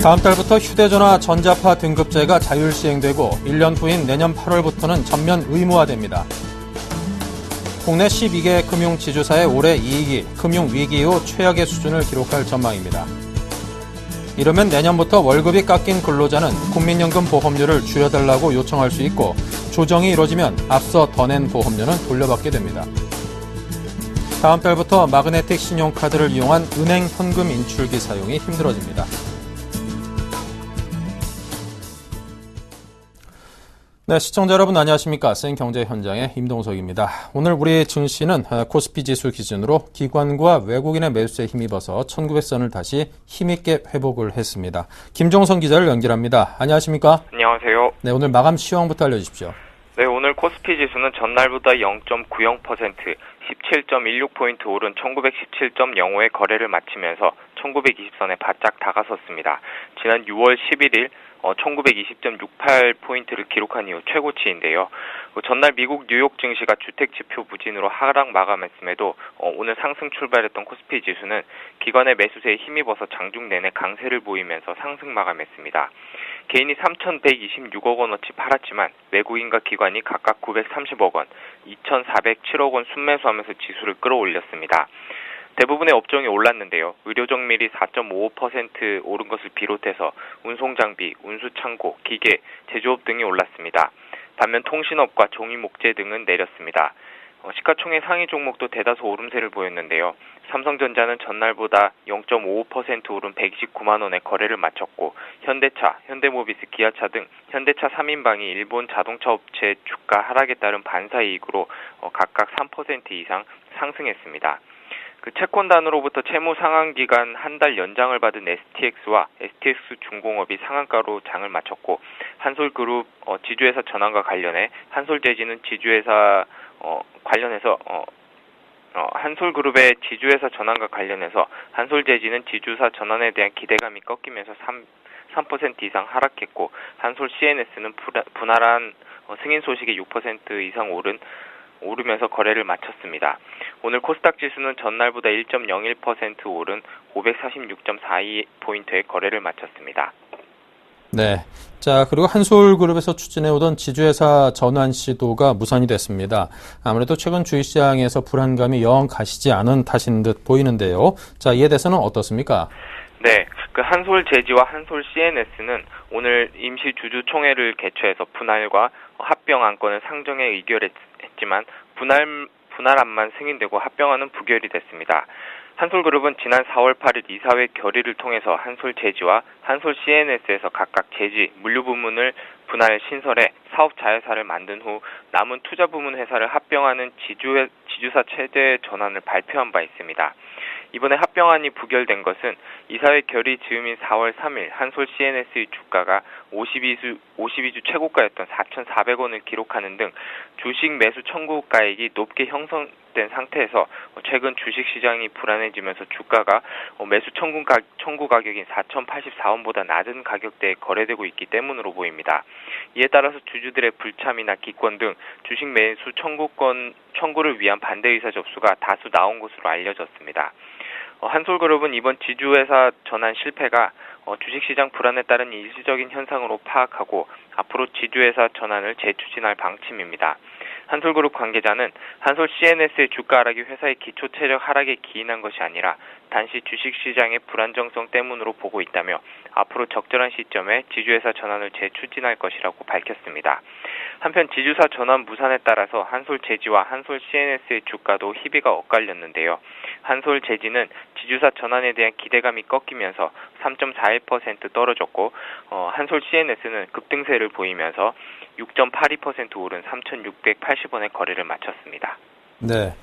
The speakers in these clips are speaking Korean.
다음 달부터 휴대전화 전자파 등급제가 자율 시행되고 1년 후인 내년 8월부터는 전면 의무화됩니다. 국내 12개 금융지주사의 올해 이익이 금융위기 이후 최악의 수준을 기록할 전망입니다. 이러면 내년부터 월급이 깎인 근로자는 국민연금 보험료를 줄여달라고 요청할 수 있고 조정이 이루어지면 앞서 더 낸 보험료는 돌려받게 됩니다. 다음 달부터 마그네틱 신용카드를 이용한 은행 현금 인출기 사용이 힘들어집니다. 네, 시청자 여러분 안녕하십니까. 생경제 현장의 임동석입니다. 오늘 우리 증시는 코스피 지수 기준으로 기관과 외국인의 매수세에 힘입어서 1900선을 다시 힘있게 회복을 했습니다. 김종선 기자를 연결합니다. 안녕하십니까. 안녕하세요. 네, 오늘 마감 시황부터 알려주십시오. 네, 오늘 코스피 지수는 전날보다 0.90%, 17.16포인트 오른 1917.05의 거래를 마치면서 1920선에 바짝 다가섰습니다. 지난 6월 11일 1920.68포인트를 기록한 이후 최고치인데요. 전날 미국 뉴욕 증시가 주택지표 부진으로 하락 마감했음에도 오늘 상승 출발했던 코스피 지수는 기관의 매수세에 힘입어서 장중 내내 강세를 보이면서 상승 마감했습니다. 개인이 3,126억 원어치 팔았지만 외국인과 기관이 각각 930억 원, 2,407억 원 순매수하면서 지수를 끌어올렸습니다. 대부분의 업종이 올랐는데요. 의료정밀이 4.55% 오른 것을 비롯해서 운송장비, 운수창고, 기계, 제조업 등이 올랐습니다. 반면 통신업과 종이목재 등은 내렸습니다. 시가총액 상위 종목도 대다수 오름세를 보였는데요. 삼성전자는 전날보다 0.55% 오른 129만 원의 거래를 마쳤고 현대차, 현대모비스, 기아차 등 현대차 3인방이 일본 자동차 업체 주가 하락에 따른 반사이익으로 각각 3% 이상 상승했습니다. 채권단으로부터 채무 상환 기간 한 달 연장을 받은 STX와 STX중공업이 상한가로 장을 마쳤고 한솔그룹 지주회사 전환과 관련해 한솔재지는 지주회사 관련해서 한솔그룹의 지주회사 전환과 관련해서 한솔재지는 지주사 전환에 대한 기대감이 꺾이면서 3% 이상 하락했고 한솔 CNS는 분할한 승인 소식이 6% 이상 오르면서 거래를 마쳤습니다. 오늘 코스닥 지수는 전날보다 1.01% 오른 546.42포인트의 거래를 마쳤습니다. 네. 자, 그리고 한솔그룹에서 추진해오던 지주회사 전환 시도가 무산이 됐습니다. 아무래도 최근 주식시장에서 불안감이 영 가시지 않은 탓인 듯 보이는데요. 자, 이에 대해서는 어떻습니까? 네. 한솔재지와 한솔 CNS는 오늘 임시 주주총회를 개최해서 분할과 합병 안건을 상정해 의결했지만 분할안만 승인되고 합병안은 부결이 됐습니다. 한솔그룹은 지난 4월 8일 이사회 결의를 통해서 한솔재지와 한솔 CNS에서 각각 재지, 물류 부문을 분할 신설해 사업 자회사를 만든 후 남은 투자 부문 회사를 합병하는 지주사 체제 전환을 발표한 바 있습니다. 이번에 합병안이 부결된 것은 이사회 결의 즈음인 4월 3일 한솔 CNS의 주가가 52주 최고가였던 4,400원을 기록하는 등 주식 매수 청구가액이 높게 형성된 상태에서 최근 주식시장이 불안해지면서 주가가 매수 청구 가격인 4,084원보다 낮은 가격대에 거래되고 있기 때문으로 보입니다. 이에 따라서 주주들의 불참이나 기권 등 주식 매수 청구를 위한 반대 의사 접수가 다수 나온 것으로 알려졌습니다. 한솔그룹은 이번 지주회사 전환 실패가 주식시장 불안에 따른 일시적인 현상으로 파악하고 앞으로 지주회사 전환을 재추진할 방침입니다. 한솔그룹 관계자는 한솔 CNS의 주가 하락이 회사의 기초체력 하락에 기인한 것이 아니라 단시 주식시장의 불안정성 때문으로 보고 있다며 앞으로 적절한 시점에 지주회사 전환을 재추진할 것이라고 밝혔습니다. 한편 지주사 전환 무산에 따라서 한솔재지와 한솔 CNS의 주가도 희비가 엇갈렸는데요. 한솔재지는 지주사 전환에 대한 기대감이 꺾이면서 3.41% 떨어졌고 한솔 CNS는 급등세를 보이면서 6.82% 오른 3,680원의 거래를 마쳤습니다. 네.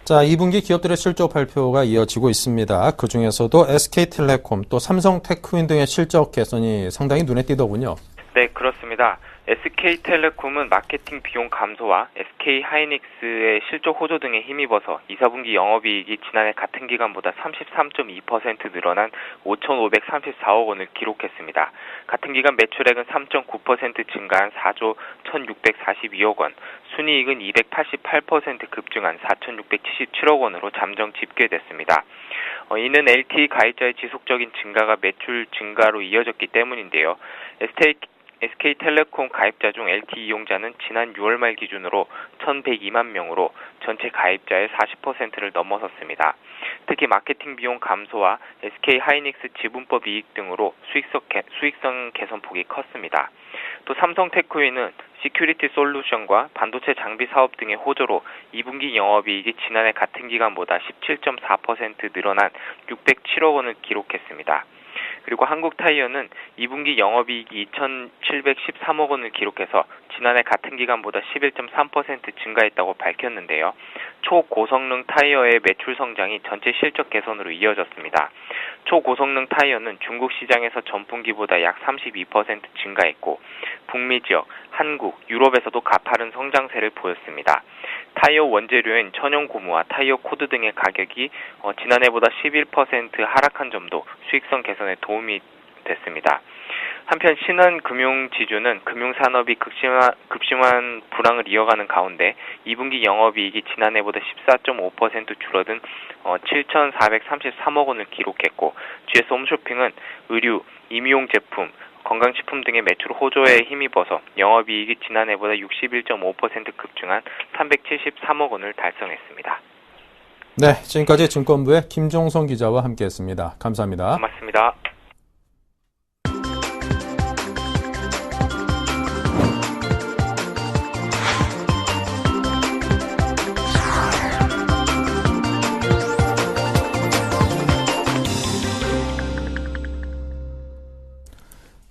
자, 2분기 기업들의 실적 발표가 이어지고 있습니다. 그중에서도 SK텔레콤 또 삼성테크윈 등의 실적 개선이 상당히 눈에 띄더군요. 네, 그렇습니다. SK텔레콤은 마케팅 비용 감소와 SK하이닉스의 실적 호조 등에 힘입어서 2, 4분기 영업이익이 지난해 같은 기간보다 33.2% 늘어난 5,534억 원을 기록했습니다. 같은 기간 매출액은 3.9% 증가한 4조 1,642억 원, 순이익은 288% 급증한 4,677억 원으로 잠정 집계됐습니다. 이는 LTE 가입자의 지속적인 증가가 매출 증가로 이어졌기 때문인데요. SK텔레콤 가입자 중 LTE 이용자는 지난 6월 말 기준으로 1,102만 명으로 전체 가입자의 40%를 넘어섰습니다. 특히 마케팅 비용 감소와 SK하이닉스 지분법 이익 등으로 수익성 개선폭이 컸습니다. 또 삼성테크위는 시큐리티 솔루션과 반도체 장비 사업 등의 호조로 2분기 영업이익이 지난해 같은 기간보다 17.4% 늘어난 607억 원을 기록했습니다. 그리고 한국타이어는 2분기 영업이익이 2,713억 원을 기록해서 지난해 같은 기간보다 11.3% 증가했다고 밝혔는데요. 초고성능 타이어의 매출 성장이 전체 실적 개선으로 이어졌습니다. 초고성능 타이어는 중국 시장에서 전분기보다 약 32% 증가했고 북미 지역, 한국, 유럽에서도 가파른 성장세를 보였습니다. 타이어 원재료인 천연 고무와 타이어 코드 등의 가격이 지난해보다 11% 하락한 점도 수익성 개선에 도움이 됐습니다. 한편 신한금융지주는 금융산업이 급심한 불황을 이어가는 가운데 2분기 영업이익이 지난해보다 14.5% 줄어든 7,433억 원을 기록했고 GS 홈쇼핑은 의류, 임의용 제품, 건강식품 등의 매출 호조에 힘입어서 영업이익이 지난해보다 61.5% 급증한 373억 원을 달성했습니다. 네, 지금까지 증권부의 김종성 기자와 함께했습니다. 감사합니다. 고맙습니다.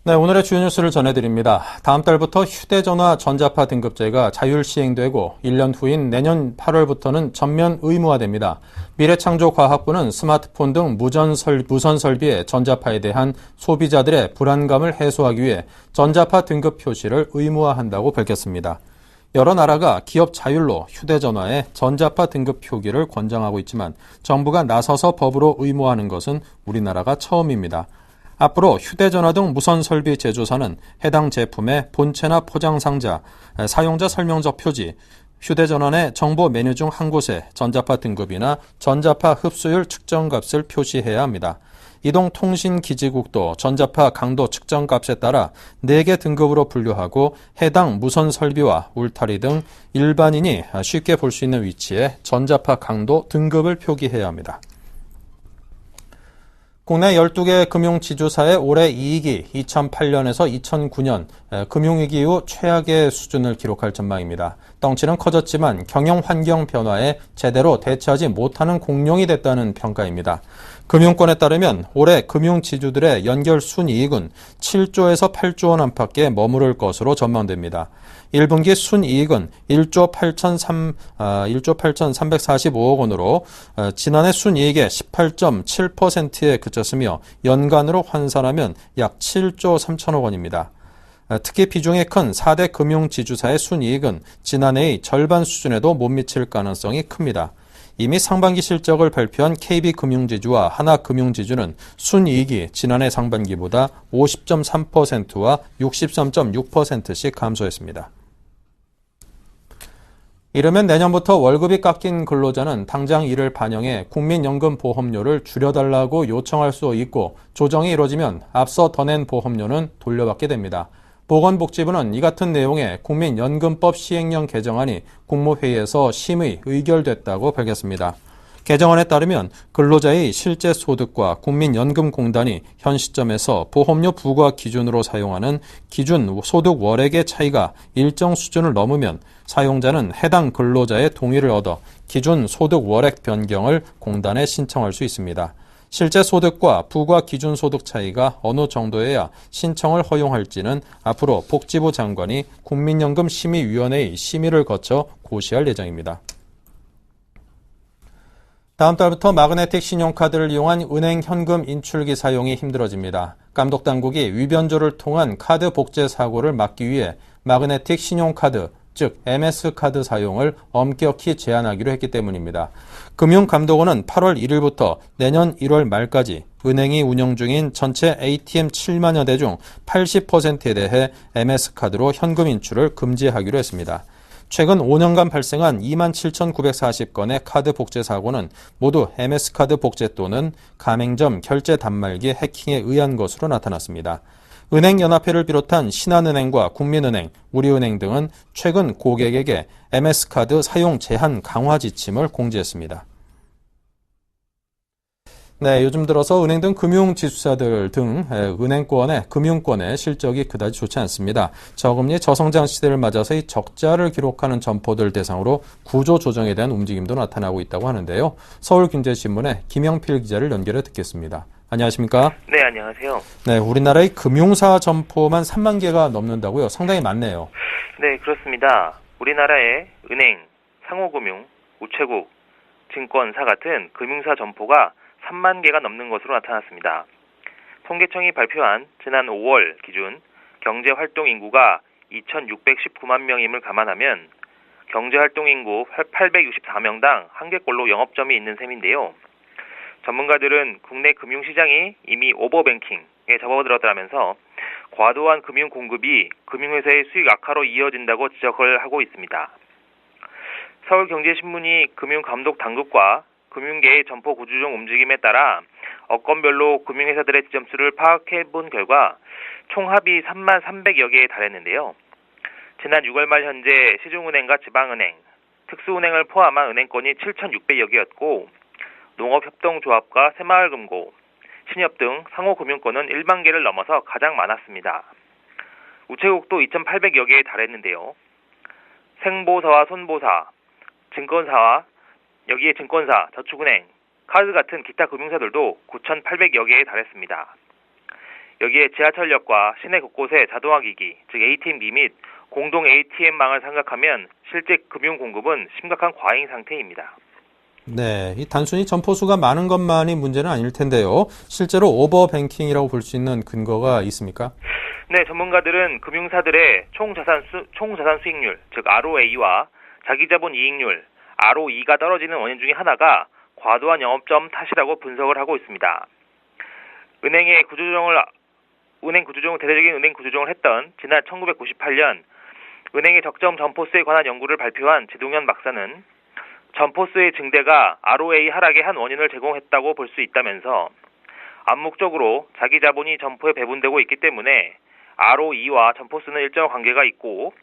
네, 오늘의 주요 뉴스를 전해드립니다. 다음 달부터 휴대전화 전자파 등급제가 자율 시행되고 1년 후인 내년 8월부터는 전면 의무화됩니다. 미래창조과학부는 스마트폰 등 무선 설비의 전자파에 대한 소비자들의 불안감을 해소하기 위해 전자파 등급 표시를 의무화한다고 밝혔습니다. 여러 나라가 기업 자율로 휴대전화에 전자파 등급 표기를 권장하고 있지만 정부가 나서서 법으로 의무화하는 것은 우리나라가 처음입니다. 앞으로 휴대전화 등 무선 설비 제조사는 해당 제품의 본체나 포장 상자, 사용자 설명서 표지, 휴대전화 내 정보 메뉴 중 한 곳에 전자파 등급이나 전자파 흡수율 측정값을 표시해야 합니다. 이동통신기지국도 전자파 강도 측정값에 따라 4개 등급으로 분류하고 해당 무선 설비와 울타리 등 일반인이 쉽게 볼 수 있는 위치에 전자파 강도 등급을 표기해야 합니다. 국내 12개 금융지주사의 올해 이익이 2008년에서 2009년 금융위기 이후 최악의 수준을 기록할 전망입니다. 덩치는 커졌지만 경영 환경 변화에 제대로 대처하지 못하는 공룡이 됐다는 평가입니다. 금융권에 따르면 올해 금융지주들의 연결 순이익은 7조에서 8조 원 안팎에 머무를 것으로 전망됩니다. 1분기 순이익은 1조 8,345억 원으로 지난해 순이익의 18.7%에 그쳤으며 연간으로 환산하면 약 7조 3천억 원입니다. 특히 비중이 큰 4대 금융지주사의 순이익은 지난해의 절반 수준에도 못 미칠 가능성이 큽니다. 이미 상반기 실적을 발표한 KB금융지주와 하나금융지주는 순이익이 지난해 상반기보다 50.3%와 63.6%씩 감소했습니다. 이르면 내년부터 월급이 깎인 근로자는 당장 이를 반영해 국민연금보험료를 줄여달라고 요청할 수 있고 조정이 이루어지면 앞서 더 낸 보험료는 돌려받게 됩니다. 보건복지부는 이 같은 내용의 국민연금법 시행령 개정안이 국무회의에서 심의, 의결됐다고 밝혔습니다. 개정안에 따르면 근로자의 실제 소득과 국민연금공단이 현 시점에서 보험료 부과 기준으로 사용하는 기준 소득 월액의 차이가 일정 수준을 넘으면 사용자는 해당 근로자의 동의를 얻어 기준 소득 월액 변경을 공단에 신청할 수 있습니다. 실제 소득과 부과 기준 소득 차이가 어느 정도여야 신청을 허용할지는 앞으로 복지부 장관이 국민연금심의위원회의 심의를 거쳐 고시할 예정입니다. 다음 달부터 마그네틱 신용카드를 이용한 은행 현금 인출기 사용이 힘들어집니다. 감독당국이 위변조를 통한 카드 복제 사고를 막기 위해 마그네틱 신용카드, 즉 MS카드 사용을 엄격히 제한하기로 했기 때문입니다. 금융감독원은 8월 1일부터 내년 1월 말까지 은행이 운영 중인 전체 ATM 7만여 대 중 80%에 대해 MS카드로 현금 인출을 금지하기로 했습니다. 최근 5년간 발생한 27,940건의 카드 복제 사고는 모두 MS카드 복제 또는 가맹점 결제 단말기 해킹에 의한 것으로 나타났습니다. 은행연합회를 비롯한 신한은행과 국민은행, 우리은행 등은 최근 고객에게 MS카드 사용 제한 강화 지침을 공지했습니다. 네, 요즘 들어서 은행 등 금융지주사들 등 은행권의 금융권의 실적이 그다지 좋지 않습니다. 저금리 저성장 시대를 맞아서 이 적자를 기록하는 점포들 대상으로 구조 조정에 대한 움직임도 나타나고 있다고 하는데요. 서울경제신문의 김영필 기자를 연결해 듣겠습니다. 안녕하십니까? 네, 안녕하세요. 네, 우리나라의 금융사 점포만 3만 개가 넘는다고요? 상당히 많네요. 네, 그렇습니다. 우리나라의 은행, 상호금융, 우체국, 증권사 같은 금융사 점포가 3만 개가 넘는 것으로 나타났습니다. 통계청이 발표한 지난 5월 기준 경제활동 인구가 2,619만 명임을 감안하면 경제활동 인구 864명당 1개꼴로 영업점이 있는 셈인데요. 전문가들은 국내 금융시장이 이미 오버뱅킹에 접어들었다면서 과도한 금융 공급이 금융회사의 수익 악화로 이어진다고 지적을 하고 있습니다. 서울경제신문이 금융감독당국과 금융계의 점포 구조조정 움직임에 따라 업건별로 금융회사들의 지점수를 파악해본 결과 총 합이 3만 300여 개에 달했는데요. 지난 6월 말 현재 시중은행과 지방은행, 특수은행을 포함한 은행권이 7,600여 개였고 농업협동조합과 새마을금고, 신협 등 상호금융권은 1만 개를 넘어서 가장 많았습니다. 우체국도 2,800여 개에 달했는데요. 생보사와 손보사, 증권사와 여기에 증권사, 저축은행, 카드 같은 기타 금융사들도 9,800여 개에 달했습니다. 여기에 지하철역과 시내 곳곳에 자동화기기, 즉 ATM기 및 공동 ATM망을 생각하면 실제 금융 공급은 심각한 과잉 상태입니다. 네, 이 단순히 점포수가 많은 것만이 문제는 아닐 텐데요. 실제로 오버뱅킹이라고 볼 수 있는 근거가 있습니까? 네, 전문가들은 금융사들의 총자산 수익률, 즉 ROA와 자기자본 이익률, ROE가 떨어지는 원인 중에 하나가 과도한 영업점 탓이라고 분석을 하고 있습니다. 대대적인 은행 구조조정을 했던 지난 1998년 은행의 적정 점포수에 관한 연구를 발표한 지동현 박사는 점포수의 증대가 ROA 하락의 한 원인을 제공했다고 볼 수 있다면서 암묵적으로 자기 자본이 점포에 배분되고 있기 때문에 ROE와 점포수는 일정 관계가 있고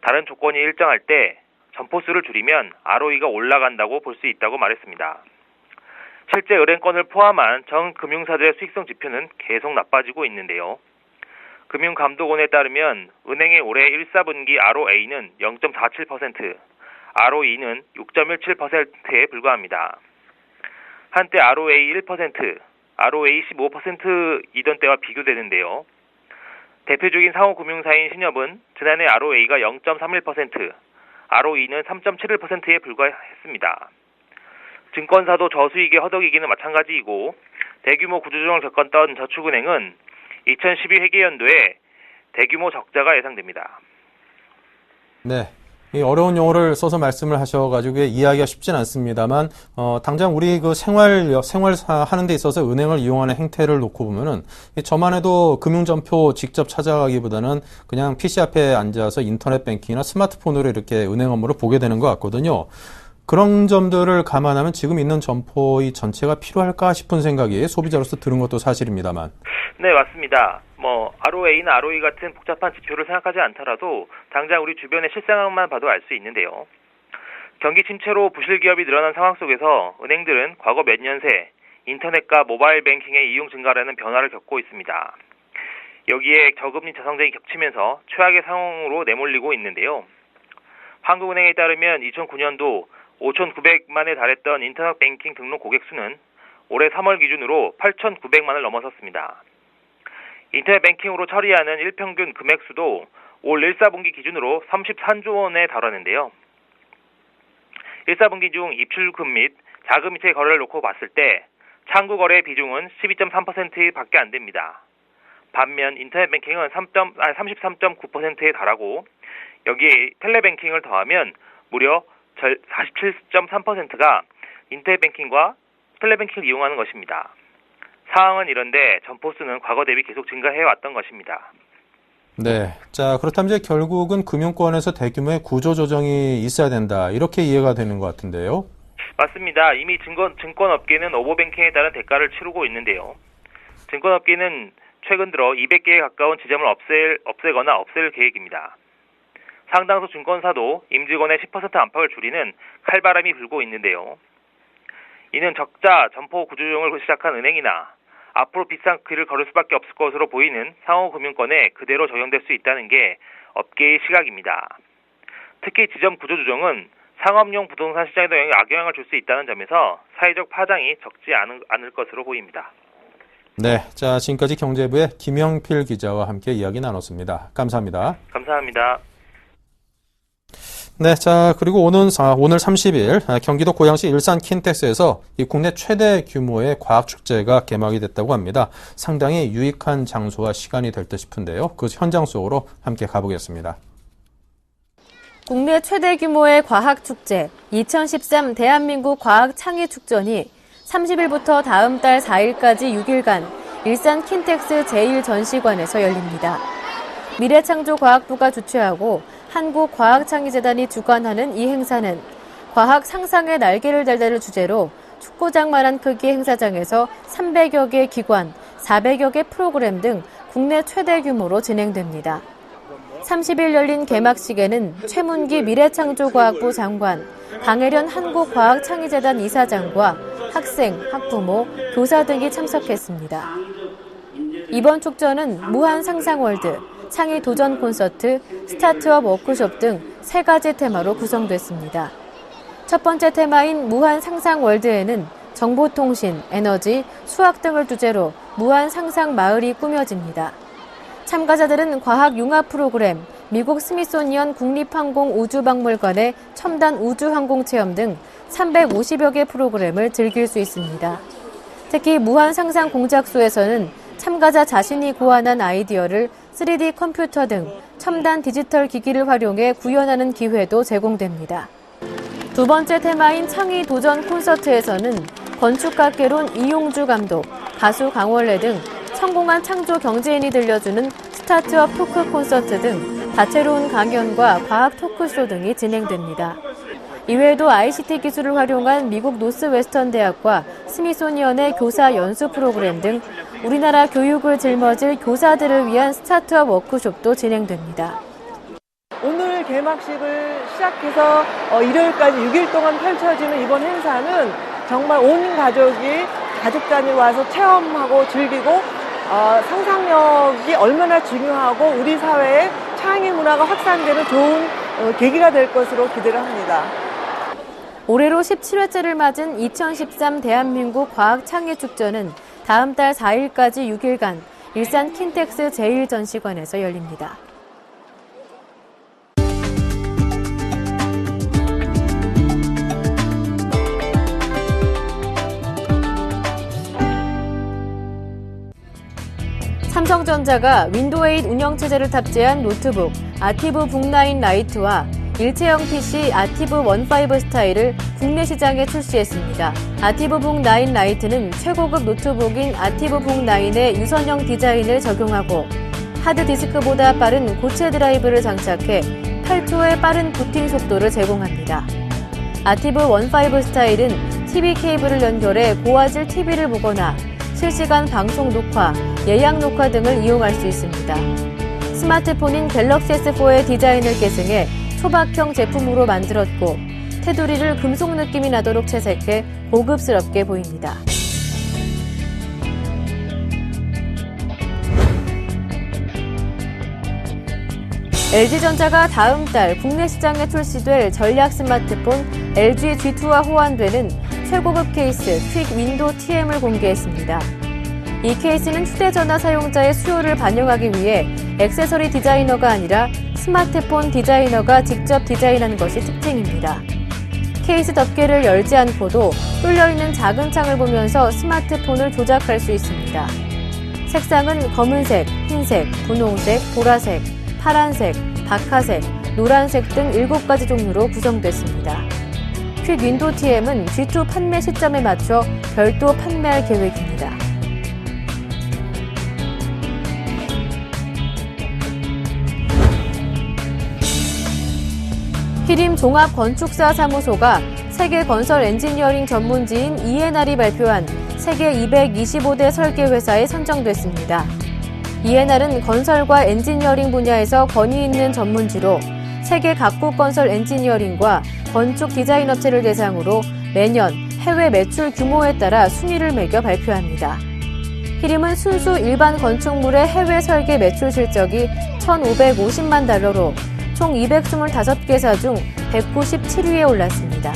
다른 조건이 일정할 때 점포수를 줄이면 ROE가 올라간다고 볼 수 있다고 말했습니다. 실제 은행권을 포함한 전 금융사들의 수익성 지표는 계속 나빠지고 있는데요. 금융감독원에 따르면 은행의 올해 1사분기 ROA는 0.47%, ROE는 6.17%에 불과합니다. 한때 ROA 1%, ROA 15%이던 때와 비교되는데요. 대표적인 상호금융사인 신협은 지난해 ROA가 0.31%, ROE는 3.71%에 불과했습니다. 증권사도 저수익의 허덕이기는 마찬가지이고 대규모 구조조정을 겪었던 저축은행은 2012 회계연도에 대규모 적자가 예상됩니다. 네. 이 어려운 용어를 써서 말씀을 하셔가지고 이해하기가 쉽진 않습니다만, 당장 우리 그 생활 하는 데 있어서 은행을 이용하는 행태를 놓고 보면은, 저만 해도 금융점포 직접 찾아가기보다는 그냥 PC 앞에 앉아서 인터넷 뱅킹이나 스마트폰으로 이렇게 은행 업무를 보게 되는 것 같거든요. 그런 점들을 감안하면 지금 있는 점포의 전체가 필요할까 싶은 생각이 소비자로서 드는 것도 사실입니다만. 네, 맞습니다. ROA나 ROE 같은 복잡한 지표를 생각하지 않더라도 당장 우리 주변의 실상만 봐도 알 수 있는데요. 경기 침체로 부실 기업이 늘어난 상황 속에서 은행들은 과거 몇 년 새 인터넷과 모바일 뱅킹의 이용 증가라는 변화를 겪고 있습니다. 여기에 저금리 저성장이 겹치면서 최악의 상황으로 내몰리고 있는데요. 한국은행에 따르면 2009년도 5,900만에 달했던 인터넷 뱅킹 등록 고객 수는 올해 3월 기준으로 8,900만을 넘어섰습니다. 인터넷 뱅킹으로 처리하는 일평균 금액 수도 올 1사분기 기준으로 33조 원에 달하는데요. 1사분기 중 입출금 및 자금 이체 거래를 놓고 봤을 때 창구 거래 비중은 12.3%밖에 안 됩니다. 반면 인터넷 뱅킹은 33.9%에 달하고 여기에 텔레뱅킹을 더하면 무려 47.3%가 인터넷 뱅킹과 텔레뱅킹을 이용하는 것입니다. 상황은 이런데 점포수는 과거 대비 계속 증가해왔던 것입니다. 네. 자, 그렇다면 이제 결국은 금융권에서 대규모의 구조조정이 있어야 된다. 이렇게 이해가 되는 것 같은데요. 맞습니다. 이미 증권업계는 오버뱅킹에 따른 대가를 치르고 있는데요. 증권업계는 최근 들어 200개에 가까운 지점을 없애거나 없앨 계획입니다. 상당수 증권사도 임직원의 10% 안팎을 줄이는 칼바람이 불고 있는데요. 이는 적자, 점포 구조조정을 시작한 은행이나 앞으로 비싼 길을 걸을 수밖에 없을 것으로 보이는 상호금융권에 그대로 적용될 수 있다는 게 업계의 시각입니다. 특히 지점 구조조정은 상업용 부동산 시장에도 악영향을 줄 수 있다는 점에서 사회적 파장이 적지 않을 것으로 보입니다. 네, 자 지금까지 경제부의 김영필 기자와 함께 이야기 나눴습니다. 감사합니다. 감사합니다. 네, 자 그리고 오늘 30일 경기도 고양시 일산 킨텍스에서 이 국내 최대 규모의 과학축제가 개막이 됐다고 합니다. 상당히 유익한 장소와 시간이 될 듯 싶은데요. 그 현장 속으로 함께 가보겠습니다. 국내 최대 규모의 과학축제 2013 대한민국 과학창의축전이 30일부터 다음 달 4일까지 6일간 일산 킨텍스 제1전시관에서 열립니다. 미래창조과학부가 주최하고 한국과학창의재단이 주관하는 이 행사는 과학 상상의 날개를 달다를 주제로 축구장만한 크기의 행사장에서 300여 개 기관, 400여 개 프로그램 등 국내 최대 규모로 진행됩니다. 30일 열린 개막식에는 최문기 미래창조과학부 장관, 강혜련 한국과학창의재단 이사장과 학생, 학부모, 교사 등이 참석했습니다. 이번 축전은 무한상상월드, 창의 도전 콘서트, 스타트업 워크숍 등 3가지 테마로 구성됐습니다. 첫 번째 테마인 무한상상월드에는 정보통신, 에너지, 수학 등을 주제로 무한상상 마을이 꾸며집니다. 참가자들은 과학 융합 프로그램, 미국 스미소니언 국립항공우주박물관의 첨단 우주항공체험 등 350여 개 프로그램을 즐길 수 있습니다. 특히 무한상상 공작소에서는 참가자 자신이 고안한 아이디어를 3D 컴퓨터 등 첨단 디지털 기기를 활용해 구현하는 기회도 제공됩니다. 두 번째 테마인 창의 도전 콘서트에서는 건축학개론 이용주 감독, 가수 강원래 등 성공한 창조 경제인이 들려주는 스타트업 토크 콘서트 등 다채로운 강연과 과학 토크쇼 등이 진행됩니다. 이외에도 ICT 기술을 활용한 미국 노스웨스턴 대학과 스미소니언의 교사 연수 프로그램 등 우리나라 교육을 짊어질 교사들을 위한 스타트업 워크숍도 진행됩니다. 오늘 개막식을 시작해서 일요일까지 6일 동안 펼쳐지는 이번 행사는 정말 온 가족이 가족 단위 와서 체험하고 즐기고 상상력이 얼마나 중요하고 우리 사회에 창의 문화가 확산되는 좋은 계기가 될 것으로 기대를 합니다. 올해로 17회째를 맞은 2013 대한민국 과학창의축전은 다음 달 4일까지 6일간 일산 킨텍스 제1전시관에서 열립니다. 삼성전자가 윈도우 8 운영체제를 탑재한 노트북 아티브 북9 라이트와 일체형 PC 아티브 15 스타일을 국내 시장에 출시했습니다. 아티브 북9 라이트는 최고급 노트북인 아티브 북9의 유선형 디자인을 적용하고 하드디스크보다 빠른 고체 드라이브를 장착해 8초의 빠른 부팅 속도를 제공합니다. 아티브 15 스타일은 TV 케이블을 연결해 고화질 TV를 보거나 실시간 방송 녹화, 예약 녹화 등을 이용할 수 있습니다. 스마트폰인 갤럭시 S4의 디자인을 계승해 초박형 제품으로 만들었고 테두리를 금속 느낌이 나도록 채색해 고급스럽게 보입니다. LG전자가 다음 달 국내 시장에 출시될 전략 스마트폰 LG G2와 호환되는 최고급 케이스 퀵 윈도 TM을 공개했습니다. 이 케이스는 휴대전화 사용자의 수요를 반영하기 위해 액세서리 디자이너가 아니라 스마트폰 디자이너가 직접 디자인한 것이 특징입니다. 케이스 덮개를 열지 않고도 뚫려있는 작은 창을 보면서 스마트폰을 조작할 수 있습니다. 색상은 검은색, 흰색, 분홍색, 보라색, 파란색, 박하색, 노란색 등 7가지 종류로 구성됐습니다. 퀵 윈도 TM은 G2 판매 시점에 맞춰 별도 판매할 계획입니다. 히림 종합건축사 사무소가 세계 건설 엔지니어링 전문지인 이에날이 발표한 세계 225대 설계회사에 선정됐습니다. 이에날은 건설과 엔지니어링 분야에서 권위 있는 전문지로 세계 각국 건설 엔지니어링과 건축 디자인 업체를 대상으로 매년 해외 매출 규모에 따라 순위를 매겨 발표합니다. 히림은 순수 일반 건축물의 해외 설계 매출 실적이 1,550만 달러로 총 225개사 중 197위에 올랐습니다.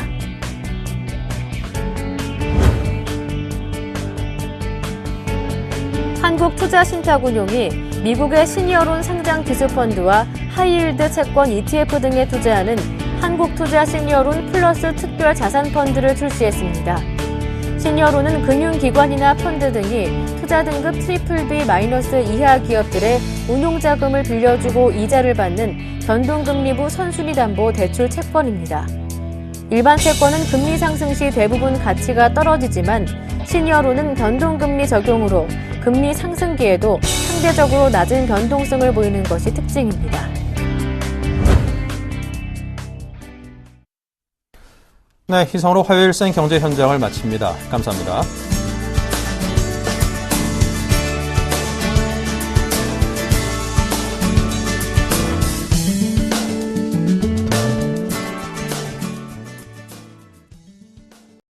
한국투자신탁운용이 미국의 시니어론 상장 기술펀드와 하이힐드 채권 ETF 등에 투자하는 한국투자 시니어론 플러스 특별 자산펀드를 출시했습니다. 시니어론은 금융기관이나 펀드 등이 투자 등급 BBB- 이하 기업들의 운용자금을 빌려주고 이자를 받는 변동금리부 선순위 담보 대출 채권입니다. 일반 채권은 금리 상승 시 대부분 가치가 떨어지지만 시니어론은 변동금리 적용으로 금리 상승기에도 상대적으로 낮은 변동성을 보이는 것이 특징입니다. 네, 희성으로 화요일 생 경제 현장을 마칩니다. 감사합니다.